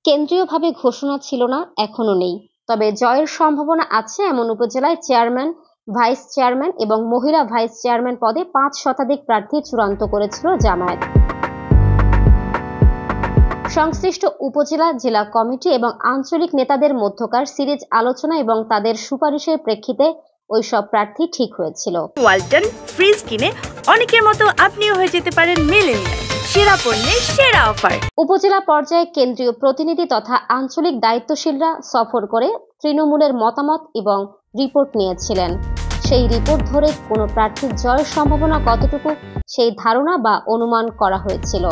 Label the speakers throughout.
Speaker 1: কেন্দ্রীয়ভাবে ঘোষণা ছিল না, এখনো নেই। তবে জয়ের সম্ভাবনা আছে এমন উপজেলায় চেয়ারম্যান, ভাইস চেয়ারম্যান এবং মহিলা ভাইস চেয়ারম্যান পদে 5 শতাধিক প্রার্থী চূড়ান্ত করেছিল জামায়াত। সংশ্লিষ্ট উপজেলা, জেলা কমিটি এবং আঞ্চলিক নেতাদের মধ্যকার সিরিজ আলোচনা এবং তাদের সুপারিশের প্রেক্ষিতে ওইসব প্রার্থী ঠিক হয়েছিল।
Speaker 2: ওয়ালটন ফ্রিজ কিনে অনেকের মতো আপনিও হয়ে যেতে পারেন মিলেনিয়াল সেরা পণ্যের সেরা অফার।
Speaker 1: উপজেলা পর্যায়ে কেন্দ্রীয় প্রতিনিধি তথা আঞ্চলিক দায়িত্বশীলরা সফর করে তৃণমূলের মতামত এবং রিপোর্ট নিয়েছিলেন। সেই রিপোর্ট ধরে কোনো প্রার্থীর জয়ের সম্ভাবনা কতটুকু সেই ধারণা বা অনুমান করা হয়েছিল।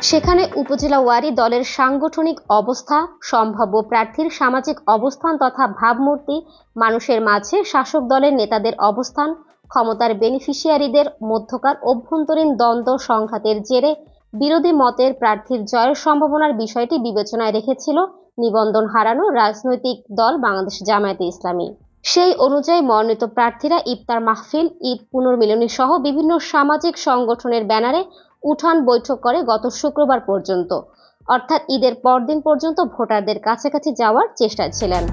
Speaker 1: সেখানে উপজেলা ওয়ারি দলের সাংগঠনিক অবস্থা, সম্ভাব্য প্রার্থীর সামাজিক অবস্থান তথা ভাবমূর্তি, মানুষের মাঝে শাসক দলের নেতাদের অবস্থান, ক্ষমতার বেনিফিশিয়ারিদের মধ্যকার অভ্যন্তরীণ দ্বন্দ্ব সংঘাতের জেরে বিরোধী মতের প্রার্থীর জয়ের সম্ভাবনার বিষয়টি বিবেচনায় রেখেছিল নিবন্ধন হারানো রাজনৈতিক দল বাংলাদেশ জামায়াতে ইসলামী। সেই অনুযায়ী মনোনীত প্রার্থীরা ইফতার মাহফিল, ঈদ পুনর্মিলনী সহ বিভিন্ন সামাজিক সংগঠনের ব্যানারে উঠান বৈঠক করে গত শুক্রবার পর্যন্ত, অর্থাৎ ঈদের পরদিন পর্যন্ত ভোটারদের কাছাকাছি যাওয়ার চেষ্টায় ছিলেন।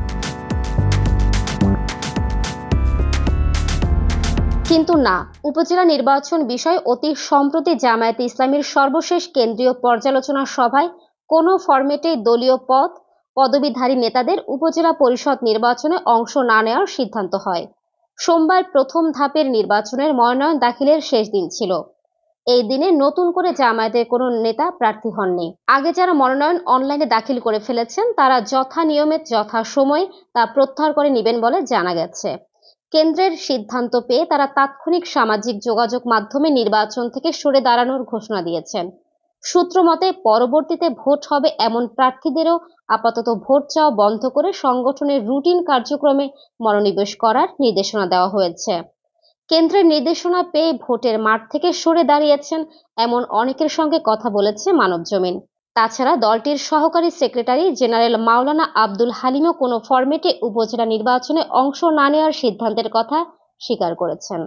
Speaker 1: কিন্তু না, উপজেলা নির্বাচন বিষয় অতি সম্প্রতি জামায়াতে ইসলামীর সর্বশেষ কেন্দ্রীয় পর্যালোচনা সভায় কোনো ফরম্যাটেই দলীয় পদবীধারী নেতাদের উপজেলা পরিষদ নির্বাচনে অংশ না নেওয়ার সিদ্ধান্ত হয়। সোমবার প্রথম ধাপের নির্বাচনের মনোনয়ন দাখিলের শেষ দিন ছিল। এই দিনে নতুন করে জামায়াতের কোনো নেতা প্রার্থী হননি। আগে যারা মনোনয়ন অনলাইনে দাখিল করে ফেলেছেন তারা যথা নিয়মে যথা সময়ে তা প্রত্যাহার করে নেবেন বলে জানা গেছে। কেন্দ্রের সিদ্ধান্ত পেয়ে তারা তাৎক্ষণিক সামাজিক যোগাযোগ মাধ্যমে নির্বাচন থেকে সরে দাঁড়ানোর ঘোষণা দিয়েছেন। সূত্র মতে পরবর্তীতে ভোট হবে এমন প্রার্থীদেরও আপাতত ভোট চাওয়া বন্ধ করে সংগঠনের রুটিন কার্যক্রমে মনোনিবেশ করার নির্দেশনা দেওয়া হয়েছে। কেন্দ্রের নির্দেশনা পেয়ে ভোটের মাঠ থেকে সরে দাঁড়িয়েছেন এমন অনেকের সঙ্গে কথা বলেছে মানবজমিন। তাছাড়া দলটির সহকারী সেক্রেটারি জেনারেল মাওলানা আব্দুল হালিমও কোনো ফরম্যাটে উপজেলা নির্বাচনে অংশ না নেওয়ার সিদ্ধান্তের কথা স্বীকার করেছেন।